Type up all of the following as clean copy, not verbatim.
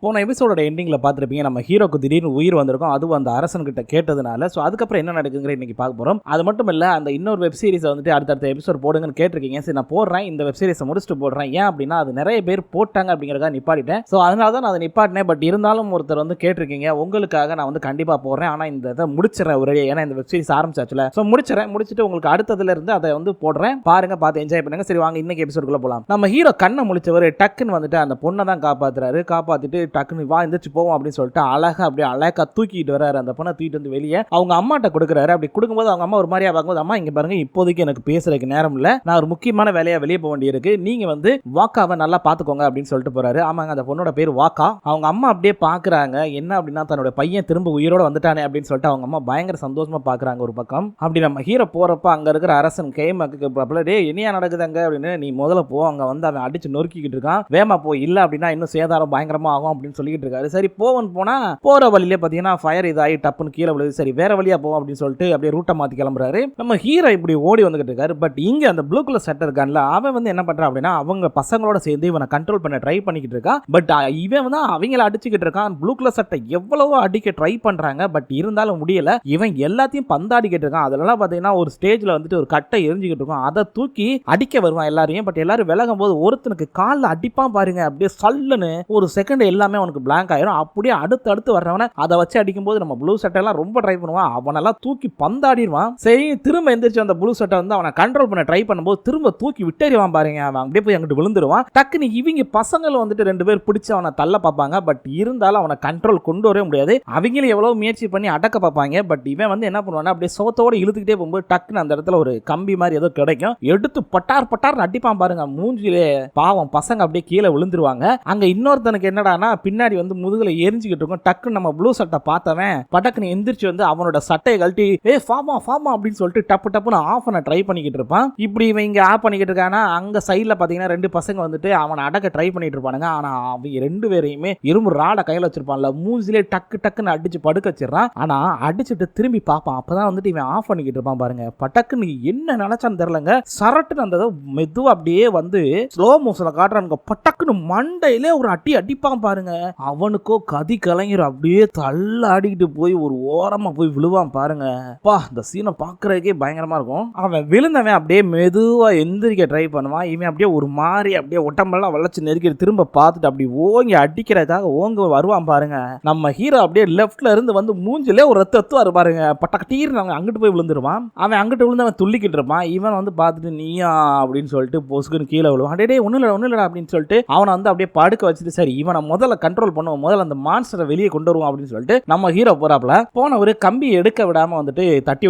போன எபிசோட எண்டிங்ல பார்த்துருப்பீங்க, நம்ம ஹீரோக்கு திடீர்னு உயிர் வந்திருக்கும். அதுவும் அந்த அரசன் கிட்ட கேட்டதுனால. ஸோ அதுக்கப்புறம் என்ன நடக்குங்கிற இன்னைக்கு பார்க்க போறோம். அது மட்டும் இல்ல, அந்த இன்னொரு வெப் சீரிஸை வந்துட்டு அடுத்தடுத்த எபிசோட் போடுங்கன்னு கேட்டிருக்கீங்க. சரி, நான் போடுறேன், இந்த வெப் சீரிஸை முடிச்சுட்டு போடுறேன். ஏன் அப்படின்னா அது நிறைய பேர் போட்டாங்க அப்படிங்கிறத நிப்பாட்டிட்டேன். ஸோ அதனால தான் நான் அதை நிப்பாட்டினேன். பட் இருந்தாலும் ஒருத்தர் வந்து கேட்டிருக்கீங்க, உங்களுக்காக நான் வந்து கண்டிப்பாக போடுறேன். ஆனால் இந்த இதை முடிச்சிடறேன் ஒரே, ஏன்னா இந்த வெப் சீரிஸ் ஆரம்பிச்சாச்சுல. ஸோ முடிச்சுட்டு உங்களுக்கு அடுத்ததுல இருந்து அதை வந்து போடுறேன். பாருங்க, பார்த்து என்ஜாய் பண்ணுங்க. சரி, வாங்க இன்னைக்கு எபிசோடுக்குள்ள போலாம். நம்ம ஹீரோ கண்ணை முழிச்சவர் டக்குன்னு வந்துட்டு அந்த பொண்ணை தான் காப்பாத்துறாரு. காப்பாத்திட்டு டக்குன்னு வா எந்திரிச்சு போவோம் அப்படின்னு சொல்லிட்டு அழகா தூக்கிட்டு வராரு. அந்த பொண்ணை தூக்கிட்டு வந்து வெளியே அவங்க அம்மாட்ட கொடுக்குறாரு. அப்படி கொடுக்கும்போது அவங்க அம்மா ஒரு மாதிரியா பார்க்கும்போது, அம்மா இங்க பாருங்க, இப்போதைக்கு எனக்கு பேசுறதுக்கு நேரம் இல்ல, நான் ஒரு முக்கியமான வேலையா வெளியே போக வேண்டியிருக்கு, நீங்க வந்து வாக்காவை நல்லா பாத்துக்கோங்க அப்படின்னு சொல்லிட்டு போறாரு. ஆமாங்க, அந்த பொண்ணோட பேர் வாக்கா. அவங்க அம்மா அப்படியே பாக்குறாங்க, என்ன அப்படின்னா தன்னோட பையன் திரும்ப உயிரோட வந்துட்டானே அப்படின்னு சொல்லிட்டு அவங்க அம்மா பயங்கர சந்தோஷமா பாக்குறாங்க ஒரு பக்கம். அப்படி நம்ம ஹீரோ போறப்ப அங்க இருக்கிற அரசன் கேமக்கு டே என்னையா நடக்குதுங்க அப்படின்னு, நீ முதல்ல போ, அங்க வந்து அவன் அடிச்சு நொறுக்கிட்டு இருக்கான், வேமா போ, இல்ல அப்படின்னா இன்னும் சேதாரம் பயங்கரமா ஆகும் அப்படின்னு சொல்லிட்டு இருக்காரு. சரி போவன் போனா போற வழியிலே பாத்தீங்கன்னா ஃபயர் இதாகி டப்புன்னு கீழே விழுது. சரி வேற வழியா போவோம் அப்படின்னு சொல்லிட்டு அப்படியே ரூட்டை மாத்தி கிளம்புறாரு. நம்ம ஹீரோ இப்படி ஓடி வந்துகிட்டு இருக்காரு. பட் இங்க அந்த ப்ளூ கலர் சட்டை இருக்கான்ல, அவன் வந்து என்ன பண்றான் அப்படின்னா அவங்க பசங்களோட சேர்ந்து இவனை கண்ட்ரோல் பண்ண ட்ரை பண்ணிக்கிட்டு இருக்கான். பட் இவன் வந்து அவங்கள அடிச்சுக்கிட்டு இருக்கான். ப்ளூ கலர் சட்டை எவ்வளவோ அடிக்க ட்ரை பண்றாங்க, பட் இருந்தாலும் முடியல. இவன் எல்லாத்தையும் பந்தாடிக்கிட்டு இருக்கான். அதெல்லாம் பாத்தீங்கன்னா ஒரு ஸ்டேஜ்ல வந்துட்டு ஒரு கட்டை எரிஞ்சுக்கிட்டு இருக்கும், அதை தூக்கி அடிக்க வருவான் எல்லாரையும். பட் எல்லாரும் விலகும் போது ஒருத்தனுக்கு காலில் அடிப்பான் பாருங்க, அப்படியே சல்லுன்னு ஒரு செகண்ட் எல்லாமே அவனுக்கு பிளாங்க் ஆயிரும். அப்படியே அடுத்து வர்றவனை அதை வச்சு அடிக்கும்போது நம்ம ப்ளூ சட்டையெல்லாம் ரொம்ப ட்ரை பண்ணுவான், அவனெல்லாம் தூக்கி பந்தாடிடுவான். சரி திரும்ப எந்திரிச்சு அந்த ப்ளூ சட்டை வந்து அவனை கண்ட்ரோல் பண்ண ட்ரை பண்ணும்போது திரும்ப தூக்கி விட்டறிவான் பாருங்க. அவன் அப்படியே போய் அங்கிட்டு விழுந்துருவான். டக்குன்னு இவங்க பசங்களும் வந்துட்டு 2 பேர் பிடிச்சு அவனை தள்ள பார்ப்பாங்க. பட் இருந்தாலும் அவனை கண்ட்ரோல் கொண்டு வரவே முடியாது. அவங்களும் எவ்வளவு முயற்சி பண்ணி அடக்க பார்ப்பாங்க. பட் இவன் வந்து என்ன பண்ணுவானா அப்படியே சோத்தோட இழுத்துக்கிட்டே போகும்போது டக்குன்னு அந்த இடத்துல ஒரு கம்பி மாதிரி ஏதோ கிடைக்கும், எடுத்து பட்டார் அடிப்பான் பாருங்க. மூஞ்சிலே பாவம் பசங்க அப்படியே கீழே விழுந்துருவாங்க. அங்க இன்னொருத்தனுக்கு என்னடானா பின்னாடி வந்து முதுகுல எரிஞ்சுக்கிட்டு இருக்கும். டக்குன்னு நம்ம ப்ளூ சட்டை பார்த்தவன் பட்டக்குன்னு எந்திரிச்சு வந்து அவனோட சட்டையை கழட்டி ஃபார்மா அப்படின்னு சொல்லிட்டு டப்புன்னு ஆஃப் பண்ண ட்ரை பண்ணிக்கிட்டு இருப்பான். இப்படி இவன் இங்க ஆஃப் பண்ணிக்கிட்டு இருக்கானா, அங்க சைட்ல பாத்தீங்கன்னா 2 பசங்க வந்துட்டு அவனை அடக்க ட்ரை பண்ணிட்டு இருப்பானுங்க. ஆனா அவங்க 2 பேரையுமே இரும்பு ராட கையில வச்சிருப்பான்ல, மூஞ்சிலே டக்குன்னு அடிச்சு படுக்க வச்சிடறான். ஆனா அடிச்சுட்டு திரும்பி பார்ப்பான். அப்பதான் வந்துட்டு இவன் ஆஃப் பண்ணிக்கிட்டு இருப்பான் பாருங்க. பட்டக்குன்னு என்ன நினைச்சான்னு தெரியலங்க, சரட்டுன்னு அந்த மெதுவா அப்படியே வந்து ஸ்லோ மோஷன்ல காட்டுறானுங்க. பட்டக்குன்னு மண்டையிலே ஒரு அடிப்பான் பாருங்க. அவனுக்கோ கதி கலைஞர் அப்படியே தள்ள ஆடிக்கிட்டு போய் ஒரு ஓரமா போய் விழுவான் பாருங்க. பா, இந்த சீனை பாக்குறதுக்கே பயங்கரமா இருக்கும். அவன் விழுந்தவன் அப்படியே மெதுவா எந்திரிக்க ட்ரை பண்ணுவான். இவன் அப்படியே ஒரு மாதிரி அப்படியே ஒட்டம்பெல்லாம் வளைச்சு நெருக்கி திரும்ப பார்த்துட்டு அப்படி ஓங்கி அடிக்கிறதுக்காக ஓங்க வருவான் பாருங்க. நம்ம ஹீரோ அப்படியே லெஃப்ட்ல இருந்து வந்து மூஞ்சிலே ஒரு ரத்தத்துவாரு பாருங்க. பட்டக்கட்டீர்னு அவன் அங்கிட்டு போய் விழுந்துருவான். அவன் அங்கிட்டு விழுந்து அவன் துள்ளிக்கிட்டு இருப்பான். இவன் வந்து பார்த்துட்டு நீயா அப்படின்னு சொல்லிட்டு பொசுக்குன்னு கீழே விழுவான். டே ஒன்னும் இல்லடா அப்படின்னு சொல்லிட்டு அவனை வந்து அப்படியே படுக்க வச்சுட்டு சரி இவனை முதல்ல கண்ட்ரோல் பண்ணுவோம், முதல்ல அந்த மான்ஸ்டரை வெளியே கொண்டு வருவோம் அப்படின்னு சொல்லிட்டு நம்ம ஹீரோ போறாப்ல. போன ஒரு கம்பி எடுக்க விடாம வந்துட்டு தட்டி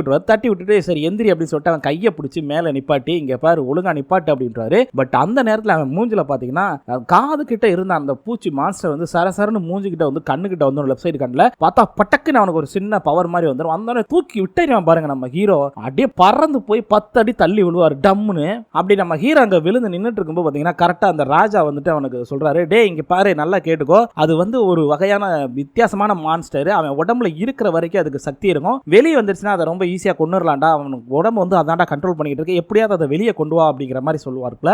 விட்டுட்டு சரி எந்திரி அப்படின்னு சொல்லிட்டு அவன் கையை பிடிச்சி மேல நிப்பாட்டி இங்க பாரு ஒழுங்கா நிப்பாட்டு அப்படின்றாரு. பட் அந்த நேரத்தில் அவன் மூஞ்சில பாத்தீங்கன்னா காது கிட்ட இருந்த அந்த பூச்சி மான்ஸ்டர் வந்து சரசரன்னு மூஞ்சி கிட்ட வந்து கண்ணு கிட்ட வந்து லெஃப்ட் சைடு கண்ணில் பார்த்தா பட்டக்குன்னு அவனுக்கு ஒரு சின்ன பவர் மாதிரி வந்துடும். அந்த தூக்கி விட்டுறான் பாருங்க. நம்ம ஹீரோ அப்படியே பறந்து போய் 10 அடி தள்ளி விழுவாரு டம்முன்னு. அப்படி நம்ம ஹீரோ அங்க விழுந்து நின்றுட்டு இருக்கும்போது பாத்தீங்கன்னா கரெக்டா அந்த ராஜா வந்துட்டு அவனுக்கு சொல்றாரு, டே இங்க பாரு நல்லா கேட்டுக்கோ, அது வந்து ஒரு வகையான வித்தியாசமான மான்ஸ்டர், அவன் உடம்புல இருக்கிற வரைக்கும் அதுக்கு சக்தி இருக்கும், வெளியே வந்துருச்சுன்னா அதை ரொம்ப ஈஸியா கொண்டுடலாம்டா, அவனுக்கு உடம்பு வந்து அதான்டா கண்ட்ரோல் பண்ணிட்டு இருக்கு, எப்படியாவது அதை வெளியே கொண்டு வா அப்படிங்கிற மாதிரி சொல்லுவார்ல.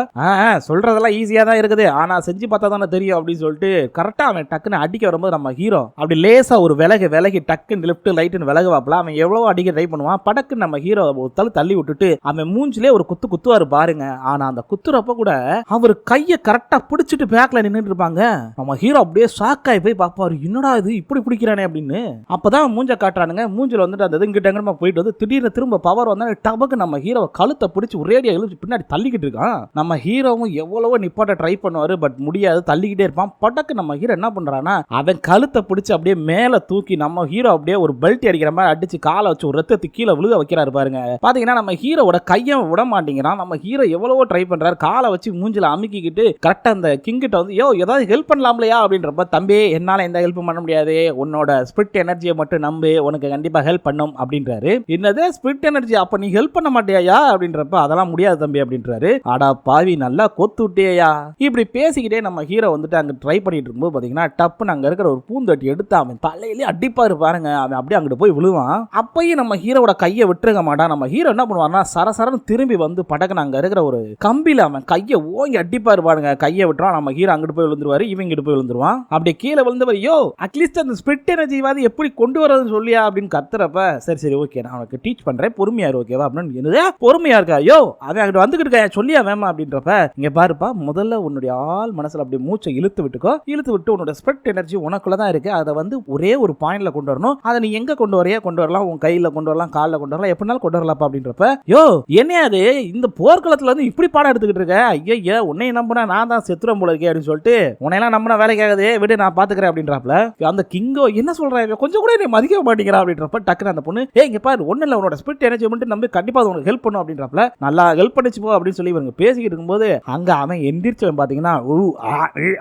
சொல்றதெல்லாம் ஈஸியா தான் இருக்குது, ஆனா செஞ்சு பார்த்தா தானே தெரியும் அப்படின்னு சொல்லிட்டு கரெக்டா அவன் டக்குன்னு அடிக்க வரும்போது நம்ம ஹீரோ அப்படி லேசா ஒரு விலகி டக்குன்னு லெஃப்ட் ரைட்னு விலகுவாப்ல. அவன் எவ்வளவு அடிக்க ட்ரை பண்ணுவான். படக்குன்னு நம்ம ஹீரோ ஒரு தள்ளி விட்டுட்டு அவன் மூஞ்சிலே ஒரு குத்துவாரு பாருங்க. ஆனா அந்த குத்துறப்ப கூட அவர் கையை கரெக்டா பிடிச்சிட்டு பேக்ல நின்னுட்டு இருப்பாங்க. நம்ம ஹீரோ அப்படியே ஷாக் ஆகி போய் பாப்பாரு, என்னடா இது இப்படி பிடிக்கிறானே அப்படின்னு. அப்பதான் மூஞ்ச காட்டுறானுங்க. மூஞ்சில வந்துட்டு அந்த இங்கிட்ட போயிட்டு வந்து திடீர்னு திரும்ப பவர் வந்தா டபக்கு நம்ம ஹீரோ கழுத்தை பிடிச்சி ஒரேடியா இழுத்து பின்னாடி தள்ளிக்கிட்டு இருக்கான். நம்ம ஹீரோவும் எவ்வளவோ நிப்பாட்ட ட்ரை பண்ணுவாரு, பட் முடியாது, தள்ளிக்கிட்டே இருப்பான். படக்கு நம்ம ஹீரோ என்ன பண்றானா அவன் கழுத்தை பிடிச்சி அப்படியே மேல தூக்கி நம்ம ஹீரோ அப்படியே ஒரு பெல்ட் அடிக்கிற மாதிரி அடிச்சு காலை வச்சு ஒரு ரத்தத்தை கீழே விழுக வைக்கிறாரு பாருங்க. பாத்தீங்கன்னா நம்ம ஹீரோட கையை விட மாட்டேங்கிறான். நம்ம ஹீரோ எவ்வளவோ ட்ரை பண்றாரு, காலை வச்சு மூஞ்சில அமுக்கிக்கிட்டு கரெக்டா அந்த கிங்கிட்ட வந்து ஏதாவது ஹெல்ப் பண்ணலாம்லையா அப்படின்றப்ப, தம்பி என்னால எந்த ஹெல்ப் பண்ண முடியாது, உன்னோட ஸ்பிரிட் எனர்ஜியை மட்டும் நம்பு, உனக்கு கண்டிப்பா ஹெல்ப் பண்ணும் அப்படின்றாரு. என்னது ஸ்பிரிட் எனர்ஜி, அப்ப நீ ஹெல்ப் பண்ண மாட்டியா அப்படின்றப்ப, அதெல்லாம் முடியாது தம்பி அப்படின்றாரு. ஆடா பாவி நல்லா கொத்து விட்டியா. இப்படி பேசிக்கிட்டே நம்ம ஹீரோ வந்துட்டு அங்க ட்ரை பண்ணிட்டு இருக்கும்போது பாத்தீங்கன்னா டப்புன்னு அங்க இருக்கிற ஒரு பூந்தொட்டி எடுத்து அவன் தலையிலே அடிப்பாரு பாருங்க. அவன் அப்படியே அங்கிட்டு போய் விழுவான். அப்பயும் நம்ம ஹீரோட கையை விட்டுருக்க மாட்டான். நம்ம ஹீரோ என்ன பண்ணுவார்னா சரசரன்னு திரும்பி வந்து படக்குன்னு அங்க இருக்கிற ஒரு கம்பியில அவன் கையை ஓங்கி அடிப்பாரு பாருங்க. கையை விட்டுறான். நம்ம ஹீரோ அங்கிட்டு போய் விழுந்துருவாரு, இவன் இங்கிட்டு போய் விழுந்துருவான். விழுந்துருவான். அப்படி கீழே விழுந்தவர் யோ அட்லீஸ்ட் அந்த ஸ்பிரிட் எனர்ஜிவாது எப்படி கொண்டு வரதுன்னு சொல்லியா அப்படின்னு கத்துறப்ப சரி ஓகே நான் உனக்கு டீச் பண்றேன் பொறுமையா இரு ஓகேவா அப்படின்னு பொறுமையா இருக்கா யோ அவன் அங்கிட்டு வந்துகிட்டு இருக்கா சொல்லியா வேமா அப்படின்றப்ப இங்க பாருப்பா முதல்ல உன்னுடைய ஆள் மனசுல அப்படி மூச்சை இழுத்து விட்டு உன்னோட ஸ்பிரிட் எனர்ஜி உனக்குள்ளதான் இருக்கு. அதை வந்து ஒரே ஒரு பாயிண்ட்ல கொண்டு வரணும். அதை நீ எங்க கொண்டு வரையா கொண்டு வரலாம், உன் கையில கொண்டு வரலாம், காலில் கொண்டு வரலாம், எப்படினாலும் கொண்டு வரலாம் அப்படின்றப்ப யோ என்னையாது இந்த போர்க்களத்துல வந்து இப்படி பாடம் எடுத்துக்கிட்டு இருக்க ஐயா உன்னை நம்பினா நான் தான் செத்துறம் போல இருக்கேன் அப்படின்னு சொல்லிட்டு உன்னையெல்லாம் நம்பினா வேலைக்கு ஆகுது விடு நான் பாத்துக்கிறேன் அப்படின்றப்பல அந்த கிங்கோ என்ன சொல்றேன் கொஞ்சம் கூட நீ மதிக்க மாட்டேங்கிறா அப்படின்றப்ப டக்குனு அந்த பொண்ணு இங்க பாரு ஒண்ணு இல்ல உன்னோட ஸ்பிரிட் எனர்ஜி மட்டும் நம்பி கண்டிப்பா உனக்கு ஹெல்ப் பண்ணும் அப்படின்றப்பல நல்லா ஹெல்ப் பண்ணிச்சு போ அப்படின்னு சொல்லி இவங்க பேசிக்கிட்டு இருக்கும்போது அங்க அவன் எந்திரிச்சவன் பாத்தீங்கன்னா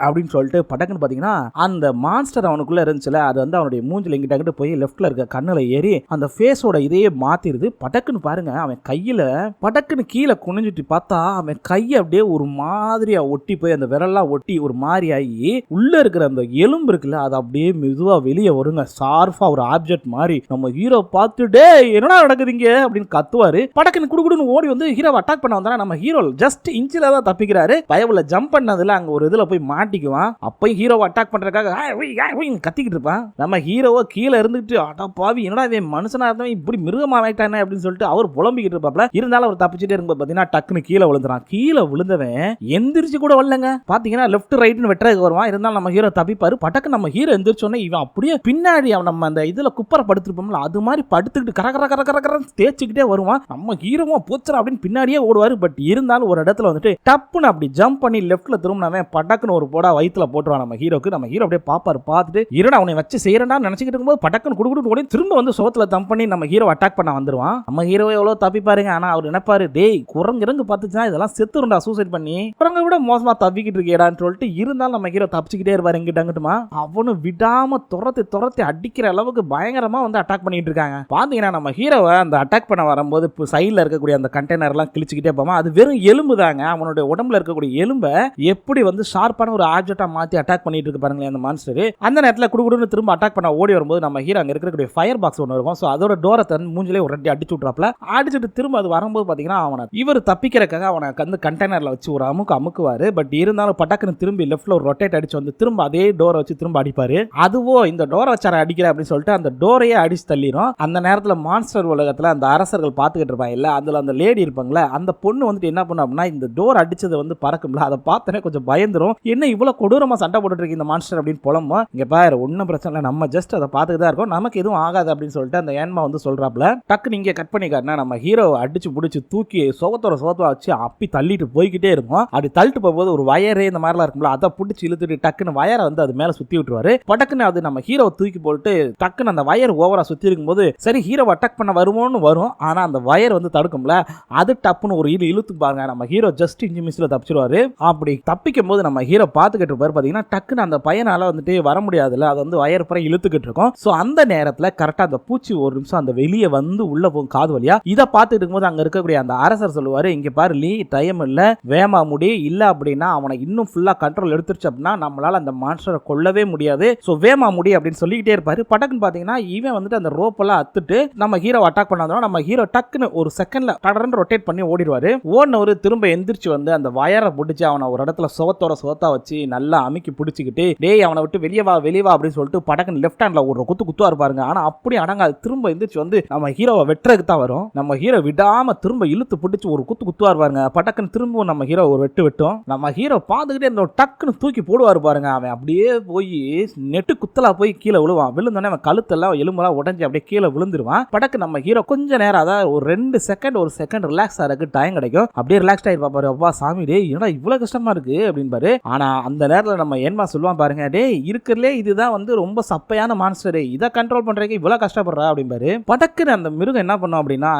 அப்படின்னு சொல்லிட்டு படக்குன்னு பாத்தீங்கன்னா அந்த மான்ஸ்டர் அவனுக்குள்ள இருந்துச்சுல அது வந்து அவனுடைய மூஞ்சில எங்கிட்ட போய் லெஃப்ட்ல இருக்க கண்ணுல ஏறி அந்த ஃபேஸோட இதையே மாத்திருது. படக்குன்னு பாருங்க அவன் கையில படக்குன்னு கீழே குனிஞ்சிட்டு பார்த்தா அவன் கையை அப்படியே ஒரு மாதிரியா ஒட்டி போய் அந்த விரல்லாம் ஒட்டி ஒரு மாதிரி ஆகி உள்ள இருக்கிற அந்த எலும்பு இருக்குல்ல அது அப்படியே மெதுவா வெளியே வருங்க ஷார்ப்பா ஒரு ஆப்ஜெக்ட் மாதிரி. நம்ம ஹீரோ பார்த்துட்டே என்னடா நடக்குதுங்க அப்படின்னு கத்துவாரு. படக்குன்னு குடுகுடுன்னு ஓடி வந்து ஹீரோ அட்டாக் பண்ண வந்தா நம்ம ஹீரோ ஜஸ்ட் இன்ச்சில தான் தப்பிக்கிறாரு. பயவுல ஜம்ப் பண்ணதுல அங்க ஒரு இதுல போய் மாட்டிக்குவான். அப்பயும் ஹீரோவை அட்டாக் பண்றதுக்காக கத்திக்கிட்டு இருப்பான். நம்ம ஹீரோவை கீழே இருந்துட்டு அடா பாவி என்னடா இவன் மனுஷனா இருந்தவன் இப்படி மிருகமா ஆயிட்டானே அப்படின்னு சொல்லிட்டு அவர் புலம்பிக்கிட்டு இருப்பாப்ல. இருந்தாலும் அவர் தப்பிச்சுட்டே இருக்கும்போது பாத்தீங்கன்னா டக்குன்னு கீழே விழுந்துறான். கீழே விழுந்தவன் எந்திரிச்சு கூட வரலங்க. பாத்தீங்கன்னா லெஃப்ட் ரைட்னு வெட்டுறதுக்கு வருவான். இருந்தாலும் நம்ம ஹீரோ தப்பிப்பாரு. பட்டக்கு நம்ம ஹீரோ எந்திரிச்சோன்னே இவன் அப்படியே பின்னாடி அவன் நம்ம அந்த இதுல குப்பரை படுத்துருப்போம்ல அது மாதிரி படுத்துக்கிட்டு கர தேய்ச்சிக்கிட்டே வருவான். நம்ம ஹீரோவும் போச்சுறா அப்படின்னு பின்னாடியே ஓடுவாரு. பட் இருந்தாலும் ஒரு இடத்துல வந்துட்டு டப்புன்னு அப்படி ஜம்ப் பண்ணி லெஃப்ட்ல திரும்பினவன் பட்டக்குன்னு ஒரு போடா வயித்துல போட்டுருவான் நம்ம ஹீரோக்கு. நம்ம ஹீரோ அப்படியே பாப்பாரு. பார்த்துட்டு இருடா அவனை வச்சு செய்யறா நினைச்சிட்டு இருக்கும்போது பட்டக்குன்னு குடுக்குட்டு ஓடி திரும்ப வந்து சோத்துல தம் பண்ணி நம்ம ஹீரோ அட்டாக் பண்ண வந்துருவான். நம்ம ஹீரோ எவ்வளவு தப்பி பாருங்க. ஆனா அவர் நினைப்பாரு டேய் குரங்கு பார்த்துச்சுன்னா இதெல்லாம் செத்துருண்டா சூசைட் பண்ணி குரங்க விட மோசமா தப்பிக்கிட்டு இருக்கேடான்னு சொல்லிட்டு இருந்தாலும் நம்ம ஹீரோ தப்பிச்சுக்கிட்டே இருப்பாரு. எங்கிட்டங்கட்டுமா அவனும் விடாம துரத்தி அடிக்கிற அளவுக்கு பயங்கரமா வந்து அட்டாக் பண்ணிட்டு இருக்காங்க. பாத்தீங்கன்னா நம்ம ஹீரோவை அந்த அட்டாக் பண்ண வரும்போது சைட்ல இருக்கக்கூடிய அந்த கண்டெய்னர் எல்லாம் கிழிச்சுக்கிட்டே போமா அது வெறும் எலும்பு தாங்க. அவனுடைய உடம்புல இருக்கக்கூடிய எலும்பை எப்படி வந்து ஷார்ப்பான ஒரு ஆப்ஜெக்டா மாத்தி அட்டாக் பண்ணிட்டு இருக்கு பாருங்களேன் அந்த மான்ஸ்டர். அந்த நேரத்தில் குடுகுடுன்னு திரும்ப அட்டாக் பண்ண ஓடி வரும்போது நம்ம ஹீரோ அங்க இருக்கக்கூடிய ஃபயர் பாக்ஸ் ஒன்று இருக்கும். ஸோ அதோட டோரை தந்து மூஞ்சிலே ஒரு ரெட்டி அடிச்சு விட்றாப்ல. அடிச்சுட்டு திரும்ப அது வரும்போது பாத்தீங்கன்னா அவனை இவர் தப்பிக்கிறதுக்காக அவனை வந்து கண்டெய்னர்ல வச்சு ஒரு அமுக்குவாரு. பட் இருந்தாலும் பட்டாக்குன்னு திரும்பி லெஃப்ட்ல ஒரு ரொட்டேட் அடிச்சு வந்து திரும்ப அதே டோரை வச்சு திரும்ப அடிப்பாரு. அதுவோ இந்த டோரை வச்சார அடிக்கிற அப்படின்னு சொல்லிட்டு அந்த டோரையே அடிச்சு தள்ளிடும். அந்த நேரத்தில் மான்ஸ்டர் உலகத்தில் அந்த அரசர்கள் பார்த்துக்கிட்டு இருப்பாங்க இல்ல அதுல அந்த லேடி இருப்பாங்களே அந்த பொண்ணு வந்துட்டு என்ன பண்ண அப்படின்னா இந்த டோர் அடிச்சது வந்து பறக்கும்ல அதை பார்த்தனே கொஞ்சம் பயந்துரும். என்ன இவ்வளவு கொடூரமா சண்டை போட்டுட்டு இருக்கு இந்த மான்ஸ்டர் அப்படின்னு புலம்பும். இங்க பாரு ஒன்னும் பிரச்சனை இல்லை நம்ம ஜஸ்ட் அதை பார்த்துட்டு தான் இருக்கோம் நமக்கு எதுவும் ஆகாது அப்படின்னு சொல்லிட்டு அந்த ஏன்மா வந்து சொல்றாப்ல. டக்கு நீங்க கட் பண்ணி காட்டினா நம்ம ஹீரோ அடிச்சு பிடிச்சி தூக்கி சோகத்தோட வச்சு அப்பி தள்ளிட்டு போய்கிட்டே இருக்கும். அப்படி தள்ளிட்டு போகும்போது ஒரு வயரே இந்த மாதிரிலாம் இருக்கும்ல அதை பிடிச்சி இழுத்துட்டு டக்குன்னு வயரை வந்து அது மேல சுத்தி விட்டுருவாரு. படக்குன்னு அது நம்ம ஹீரோ தூக்கி போட்டு டக்குன்னு அந்த வயர் ஓவரா சுத்தி இருக்கும்போது சரி ஹீரோ அட்டாக் பண்ண வருமோன்னு வரும். ஆனா அந்த வயர் வந்து தடுக்கும்ல அது டப்புன்னு ஒரு இழுத்து பாருங்க நம்ம ஹீரோ ஜஸ்ட் இன்ஜி மிஸ்ல தப்பிச்சிருவாரு. அப்படி தப்பிக்கும் போது நம்ம ஹீரோ பார்த்துக்கிட்டு இருப்பாரு. பாத்தீங்கன்னா டக்குன்னு அந்த பையனால வந்துட்டு வர முடியாதுல்ல அது வந்து வயர் புறம் இழுத்துக்கிட்டு இருக்கும். ஸோ அந்த நேரத்தில் கரெக்டாக அந்த பூச்சி ஒரு நிமிஷம் அந்த வெளியே வந்து உள்ள போகும் காது வழியா. இதை பார்த்துட்டு இருக்கும்போது அங்கே இருக்கக்கூடிய அந்த அரசர் சொல்லுவாரு இங்க பாரு லீ டைம் இல்லை வேமா முடி இல்லை அப்படின்னா அவனை இன்னும் ஃபுல்லா கண்ட்ரோல் எடுத்துருச்சு அப்படின்னா நம்மளால அந்த மான்ஸ்டரை கொல்லவே முடியாது. ஸோ வேமா முடி அப்படின்னு சொல்லிக்கிட்டே இருப்பாரு. படக்குன்னு பார்த்தீங்கன்னா இவன் வந்துட்டு அந்த ரோப்பெல்லாம் அத்துட்டு நம்ம ஹீரோ அட்டாக் பண்ணாதான் நம்ம ஹீரோ டக்குன்னு ஒரு செகண்ட்ல டடரன்னு ரொட்டேட் பண்ணி ஓடிடுவாரு. ஓடினவரு திரும்ப எந்திரிச்சு வந்து அந்த வயரை பிடிச்சி அவனை ஒரு இடத்துல சோத்தா வச்சு நல்லா அமுக்கி பிடிச்சிக்கிட்டு டேய் அவனை விட்டு வெளியே வா அப்படின்னு சொல்லிட்டு படக்குன்னு லெஃப்ட் ஹேண்ட்ல ஒரு குத்துவா இருப்பாருங்க. ஆனா அப்படி அடங்காது திரும்ப எந்திரிச்சு வந்து நம்ம ஹீரோவை வெட்டுறதுக்கு தான் வரும். நம்ம ஹீரோ விடாம திரும்ப இழுத்து பிடிச்சி ஒரு குத்துவா இருப்பாருங்க. படக்குன்னு திரும்ப நம்ம ஹீரோ ஒரு வெட்டும் நம்ம ஹீரோ பார்த்துக்கிட்டே இந்த டக்குன்னு தூக்கி போடுவாரு பாருங்க. அவன் அப்படியே போய் நெட்டு குத்தலா போய் கீழே விழுவான். விழுந்தோடனே அவன் கழுத்தெல்லாம் எலும்பெல்லாம் உடஞ்சி அப்படியே கீழே விழுந்துருவான். படக்கு நம்ம ஹீரோ கொஞ்ச நேரம் அதாவது ஒரு 2 செகண்ட் ரிலாக்ஸ் ஆகிறதுக்கு டைம் கிடைக்கும். அப்படியே ரிலாக்ஸ் ஆகிட்டு பாரு அப்பா சாமி டே என்னடா இவ்வளவு கஷ்டமா இருக்கு அப்படின்பாரு. ஆனா அந்த நேரத்தில் நம்ம ஏன்மா சொல்லுவான் பாருங்க டே இருக்கிறதுலே இதுதான் வந்து ரொம்ப சப்பையான மான்ஸ்டர் இதை கண்ட்ரோல் பண்றதுக்கு இவ்வளவு கஷ்டப்படுறா அப்படின்பாரு. படக்குன்னு அந்த மிருகம் என்ன பண்ணும் அப்படின்னா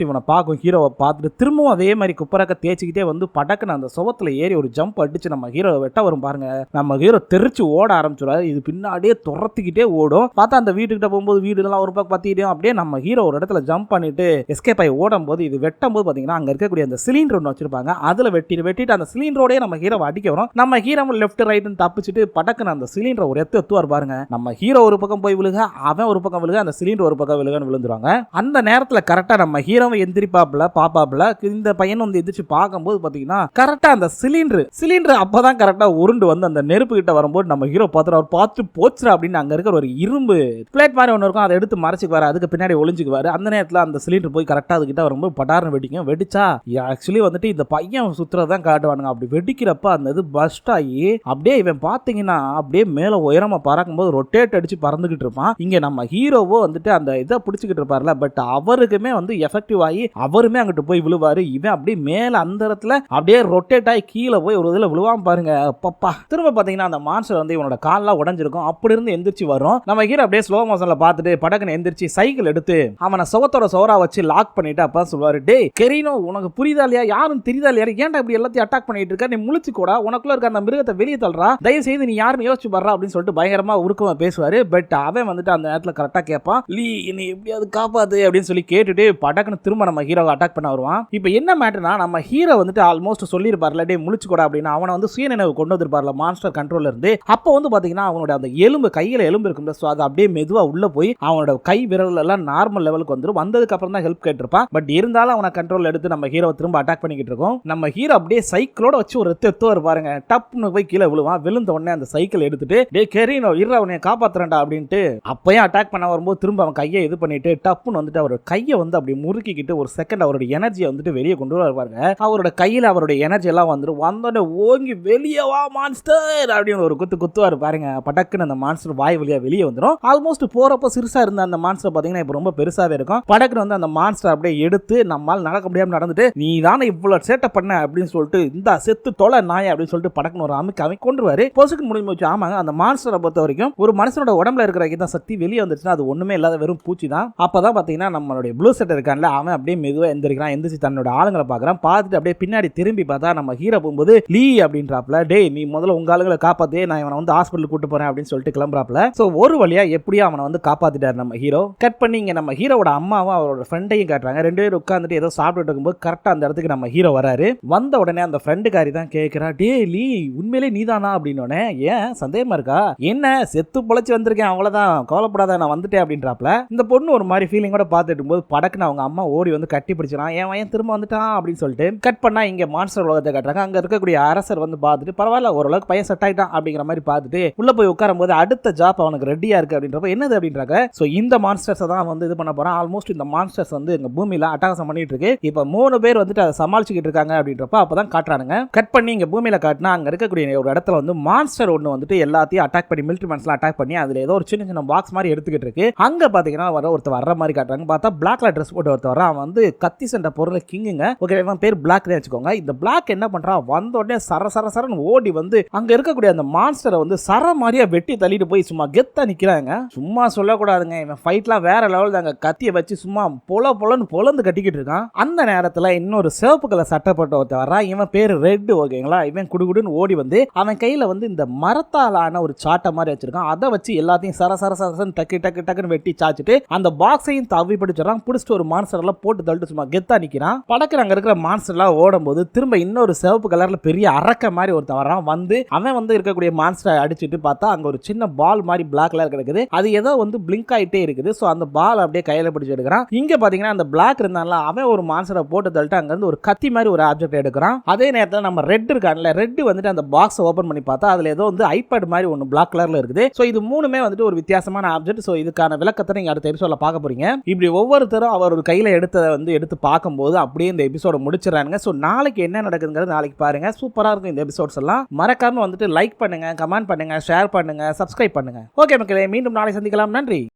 இவனை பார்க்கும் ஹீரோவை பார்த்துட்டு திரும்பவும் அதே மாதிரி குப்பரக்க தேய்ச்சிக்கிட்டே வந்து படக்குன்னு அந்த சுவத்துல ஏறி ஒரு ஜம்ப் அடிச்சு நம்ம ஹீரோ வெட்ட வரும் பாருங்க. நம்ம ஹீரோ தெரிச்சு ஓட ஆரம்பிச்சுடாது. இது பின்னாடியே துரத்திக்கிட்டே ஓடும். பார்த்தா அந்த வீட்டுக்கிட்ட போகும்போது வீடுலாம் ஒரு பக்கம் பத்திட்டே அப்படியே நம்ம ஹீரோ ஒரு இடத்துல ஜம்ப் பண்ணிட்டு எஸ்கேப் ஆகி ஓடும் போது இது வெட்டும் போது பாத்தீங்கன்னா அங்க இருக்கக்கூடிய அந்த சிலிண்டர் ஒன்று வச்சிருப்பாங்க அதுல வெட்டிட்டு அந்த சிலிண்டரோடய நம்ம ஹீரோ அடிக்க வரும். நம்ம ஹீரோ லெஃப்ட் ரைட்னு தப்பிச்சுட்டு படக்குன்னு அந்த சிலிண்டரை ஒரு எத்துவார் பாருங்க. நம்ம ஹீரோ ஒரு பக்கம் போய் விழுக அவன் ஒரு பக்கம் விழுக அந்த சிலிண்டர் ஒரு பக்கம் விழுகன்னு விழுந்துருவாங்க. அந்த நேரத்தில் கரெக்டா நம்ம ஹீரோவை எந்திரிப்பாப்ல பாப்பாப்ல இந்த பையன் வந்து எந்திரிச்சு பார்க்கும்போது பாத்தீங்கன்னா கரெக்டா அந்த சிலிண்டர் அப்பதான் கரெக்டா உருண்டு வந்து அந்த நெருப்பு கிட்ட கிட்ட வரும்போது நம்ம ஹீரோ பார்த்துட்டு அவர் பார்த்து போச்சுரா அப்படின்னு அங்க இருக்கிற ஒரு இரும்பு பிளேட் மாதிரி ஒன்று இருக்கும், அதை எடுத்து மறைச்சிக்குவாரு, அதுக்கு பின்னாடி ஒளிஞ்சுக்குவாரு. அந்த நேரத்தில் அந்த சிலிண்டர் போய் கரெக்டாக அதுக்கிட்ட வரும்போது படார்னு வெடிக்கும். வெடிச்சா ஆக்சுவலி வந்துட்டு இந்த பையன் சுத்துறதான் காட்டுவானுங்க. அப்படி வெடிக்கிறப்ப அந்த இது பஸ்ட் ஆகி அப்படியே இவன் பார்த்தீங்கன்னா அப்படியே மேலே உயரமா பறக்கும்போது ரொட்டேட் அடிச்சு பறந்துகிட்டு இருப்பான். இங்க நம்ம ஹீரோவோ வந்துட்டு அந்த இதை பிடிச்சிக்கிட்டு இருப்பார்ல, பட் அவருக்குமே வந்து எஃபெக்டிவ் ஆகி அவருமே அங்கிட்டு போய் விழுவாரு. இவன் அப்படியே மேல அந்த இடத்துல அப்படியே ரொட்டேட் ஆகி கீழே போய் ஒரு இதில் விழுவாம பாருங்க. பப்பா திரும்ப பார்த்தீங்கன்னா அந்த மான்ஸ்டர் வந்து இவனோட கால்லாம் உடஞ்சிருக்கும். அப்படி இருந்து எந்திரிச்சு வரும். நம்ம ஹீரோ அப்படியே ஸ்லோ மோஷன்ல பார்த்துட்டு படக்குன்னு எந்திரிச்சு சைக்கிள் எடுத்து அவனை சுவத்தோட சோரா வச்சு லாக் பண்ணிட்டு அப்ப சொல்லுவாரு, டே கெரினோ உனக்கு புரியுதா இல்லையா, யாரும் தெரியுதா இல்லையா, ஏன்டா இப்படி எல்லாத்தையும் அட்டாக் பண்ணிட்டு இருக்க, நீ முழிச்சு கூட உனக்குள்ள இருக்க அந்த மிருகத்தை வெளியே தள்ளுறா, தயவு செய்து நீ யாருன்னு யோசிச்சு பண்றா அப்படின்னு சொல்லிட்டு பயங்கரமா உருக்கமா பேசுவாரு. பட் அவன் வந்துட்டு அந்த நேரத்தில் கரெக்டா கேட்பான், லீ என்னை எப்படியாவது காப்பாத்து அப்படின்னு சொல்லி கேட்டுட்டு படக்குன்னு திரும்ப நம்ம ஹீரோவை அட்டாக் பண்ண வருவான். இப்போ என்ன மேட்டர்னா நம்ம ஹீரோ வந்துட்டு ஆல்மோஸ்ட் சொல்லியிருப்பார்ல, டே முழிச்சு கூட அப்படின்னு அவனை வந்து சுயநினைவு கொண்டு வந்திருப்பார்ல மான்ஸ்டர் கண்ட்ரோல்ல இருந்து. அப்போ வந்து பாத்தீங்கன்னா அவனோட அந்த எலும்பு கையில எலும்பு இருக்கும்ல, சோ அது அப்படியே மெதுவா உள்ள போய் அவனோட கை விரல் எல்லாம் நார்மல் லெவலுக்கு வந்துடும். வந்ததுக்கு அப்புறம் தான் ஹெல்ப் கேட்டிருப்பான். பட் இருந்தாலும் அவனை கண்ட்ரோல் எடுத்து நம்ம ஹீரோ திரும்ப அட்டாக் பண்ணிக்கிட்டு இருக்கோம். நம்ம ஹீரோ அப்படியே சைக்கிளோட வச்சு ஒரு எத்துவாரு பாருங்க, டப்னு போய் கீழே விழுவான். விழுந்த உடனே அந்த சைக்கிள் எடுத்துட்டு டே கெரினோ இருடா அவனை காப்பாத்துறேன்டா அப்படின்ட்டு அப்பயும் அட்டாக் பண்ண வரும்போது திரும்ப அவன் கையை இது பண்ணிட்டு டப்புன்னு வந்துட்டு அவரோட கையை வந்து அப்படி முறுக்கிக்கிட்டு ஒரு செகண்ட் அவரோட எனர்ஜியை வந்துட்டு வெளியே கொண்டு வருவாங்க. அவரோட கையில அவரோட எனர்ஜி எல்லாம் வந்துடும். வந்தோடனே ஓங்கி வெளியே வா மான்ஸ்டர் அப்படின்னு ஒரு குத்துவாரு பாருங்க. படக்குன்னு அந்த மான்ஸ்டர் வாய் வழியா வெளியே வந்துடும். ஆல்மோஸ்ட் போறப்ப சிறுசா இருந்த அந்த மான்ஸ்டர் பாத்தீங்கன்னா இப்ப ரொம்ப பெருசாவே இருக்கும். படக்குன்னு வந்து அந்த மான்ஸ்டர் அப்படியே எடுத்து நம்மால் நடக்க முடியாம நடந்துட்டு நீ தானே இவ்வளவு சேட்டை பண்ண அப்படின்னு சொல்லிட்டு இந்த செத்து தொலை நாய் அப்படின்னு சொல்லிட்டு படக்குன்னு ஒரு அமுக்கி கொண்டுருவாரு. பொசுக்கு முடிஞ்சு வச்சு ஆமாங்க அந்த மான்ஸ்டரை பொறுத்த வரைக்கும் ஒரு மனுஷனோட உடம்புல இருக்கிற இந்த சக்தி வெளியே வந்துச்சுன்னா அது ஒண்ணுமே இல்லாத வெறும் பூச்சி தான். அப்பதான் பாத்தீங்கன்னா நம்மளுடைய ப்ளூ செட் இருக்கான்ல அவன் அப்படியே மெதுவா எந்திரிக்கிறான். எந்திரிச்சு தன்னோட ஆளுங்களை பாக்குறான். பார்த்துட்டு அப்படியே பின்னாடி திரும்பி பார்த்தா நம்ம ஹீரோ போகும்போது லீ அப்படின்றாப்ல, டே நீ முதல்ல உங்க ஆளுங்களை காப்பாத்தே, நான் இவனை வந்து ஹாஸ்பிட்டல் கூட்டு போறேன் அப்படின்னு சொல்லிட்டு கிளம்புறாப்ல. சோ ஒரு வழியா எப்படியோ அவனை வந்து காப்பாத்திட்டாரு நம்ம ஹீரோ. கட் பண்ணி இங்க நம்ம ஹீரோட அம்மாவும் அவரோட ஃப்ரெண்டையும் காட்டுறாங்க. ரெண்டு பேரும் உட்காந்துட்டு ஏதோ சாப்பிட்டு இருக்கும்போது கரெக்டா அந்த இடத்துக்கு நம்ம ஹீரோ வராரு. வந்த உடனே அந்த ஃப்ரெண்டுக்காரி தான் கேட்கிறா, டே லீ உண்மையிலே நீதானா அப்படின்னு. ஏன் சந்தேகமா இருக்கா, என்ன செத்து பொழைச்சு வந்திருக்கேன் அவ்வளவுதான் கவலைப்படாத நான் வந்துட்டேன் அப்படின்றாப்ல. இந்த பொண்ணு ஒரு மாதிரி ஃபீலிங்கோட பார்த்துட்டு போது படக்குன்னு அவங்க அம்மா ஓடி வந்து கட்டி பிடிச்சிடான், என் பையன் திரும்ப வந்துட்டான் அப்படின்னு சொல்லிட்டு. கட் பண்ணா இங்க மான்ஸ்டர் உலகத்தை காட்டுறாங்க. அங்க இருக்கக்கூடிய அரசர் வந்து பார்த்துட்டு பரவாயில்ல ஓரளவுக்கு பையன் செட் ஆயிட்டான் அப்படிங்கிற மாதிரி பார்த்துட்டு உள்ள போய் உட்காரும் போது அடுத்த ஜாப் அவனுக்கு ரெடியா இருக்கு அப்படின்றப்ப என்னது அப்படின்றாங்க. சோ இந்த மான்ஸ்டர்ஸ் தான் வந்து இது பண்ண போறான். ஆல்மோஸ்ட் இந்த மான்ஸ்டர்ஸ் வந்து எங்க பூமியில அட்டகாசம் பண்ணிட்டு இருக்கு. இப்ப 3 பேர் வந்துட்டு அதை சமாளிச்சுக்கிட்டு இருக்காங்க அப்படின்றப்ப அப்பதான் காட்டுறானுங்க. கட் பண்ணி இங்க பூமியில காட்டினா அங்க இருக்கக்கூடிய ஒரு இடத்துல வந்து மான்ஸ்டர் ஒன்று வந்துட்டு எல்லாத்தையும் அட்டாக் பண்ணி மிலிட்டரி மேன்ஸ்லாம் அட்டாக் பண்ணி அதுல ஏதோ ஒரு சின்ன சின்ன பாக்ஸ் மாதிரி எடுத்துக்கிட்டு இருக்கு. அங்க பாத்தீங்கன்னா ஒருத்தர் வர்ற மாதிரி காட்டுறாங்க. பார்த்தா பிளாக்ல ட்ரெஸ் போட்டு ஒருத்தர் வர, அவன் வந்து கத்தி சண்டை பொருள் கிங்குங்க. ஓகே இவன் பேர் பிளாக் வச்சுக்கோங்க. இந்த பிளாக் என்ன பண்றான், வந்த உடனே சரன்னு ஓடி வந்து அங்க இருக்கக்கூடிய அந்த மான்ஸ்டரை வந்து சர மாதிரியா வெட்டி தள்ளிட்டு போய் சும்மா கெத்தா நிக்கிறாங்க. சும்மா சொல்லக்கூடாதுங்க, இவன் ஃபைட்லாம் வேற லெவல் தாங்க. கத்தியை வச்சு சும்மா பொலன்னு பொலந்து கட்டிக்கிட்டு இருக்கான். அந்த நேரத்துல இன்னொரு சிவப்பு கலர் சட்டப்பட்ட ஒருத்தர் வர்றான். இவன் பேர் ரெட். ஓகேங்களா, இவன் குடுகுடுன்னு ஓடி வந்து அவன் கையில வந்து இந்த மரத்தாலான ஒரு சாட்டை மாதிரி வச்சிருக்கான். அதை வச்சு எல்லாத்தையும் சரசரன்னு டக்குன்னு வெட்டி சாச்சிட்டு அந்த பாக்ஸையும் தவி பிடிச்சிடறான். பிடிச்சிட்டு ஒரு மான்ஸ்டர் எல்லாம் போட்டு தள்ளிட்டு சும்மா கெத்தா நிக்கிறான். படக்கு அங்க இருக்கிற மான்ஸ்டர் எல்லாம் ஓடும் போது திரும்ப இன்னொரு சிவப்பு கலர்ல பெரிய அரக்க மாதிரி ஒருத்தன் வரான். வந்து அவன் வந்து இருக்கக்கூடிய மான்ஸ்டரை அடிச்சுட்டு பார்த்தா அங்க ஒரு சின்ன பால் மாதிரி பிளாக் கலர் கிடக்குது. அது ஏதோ வந்து பிளிங்க் ஆயிட்டே இருக்குது. சோ அந்த பால் அப்படியே கையில பிடிச்சு எடுக்கிறான். இங்க பாத்தீங்கன்னா அந்த பிளாக் இருந்தான்ல அவன் ஒரு மான்ஸ்டரை போட்டு தள்ளிட்டு அங்க இருந்து ஒரு கத்தி மாதிரி ஒரு ஆப்ஜெக்ட் எடுக்கிறான். அதே நேரத்தில் நம்ம ரெட் இருக்கான்ல, ரெட் வந்துட்டு அந்த பாக்ஸ் ஓபன் பண்ணி பார்த்தா அதுல ஏதோ வந்து ஐபேட் மாதிரி ஒன்னு பிளாக் கலர்ல இருக்குது. சோ இது மூணுமே வந்துட்டு ஒரு வித்தியாசமான ஆப்ஜெக்ட். சோ இதுக்கான விளக்கத்தை நீங்க அடுத்த எபிசோட்ல பார்க்க போறீங்க. இப்படி ஒவ்வொருத்தரும் அவர் ஒரு கையில எடுத்து பார்க்கும்போது அப்படியே இந்த எபிசோட முடிச்சிடறாங்க. சோ நாளைக்கு என்ன நடக்குதுங்கிறது நாளைக்கு பாருங்க. சூப்பரா இருக்கும் இந்த எபிசோட்ஸ் எல்லாம். மறக்காம வந்துட்டு லைக் பண்ணுங்க, கமெண்ட் பண்ணுங்க, ஷேர் பண்ணுங்க, சப்ஸ்கிரைப் பண்ணுங்க. ஓகே மக்களே, மீண்டும் நாளை சந்திக்கலாம். நன்றி.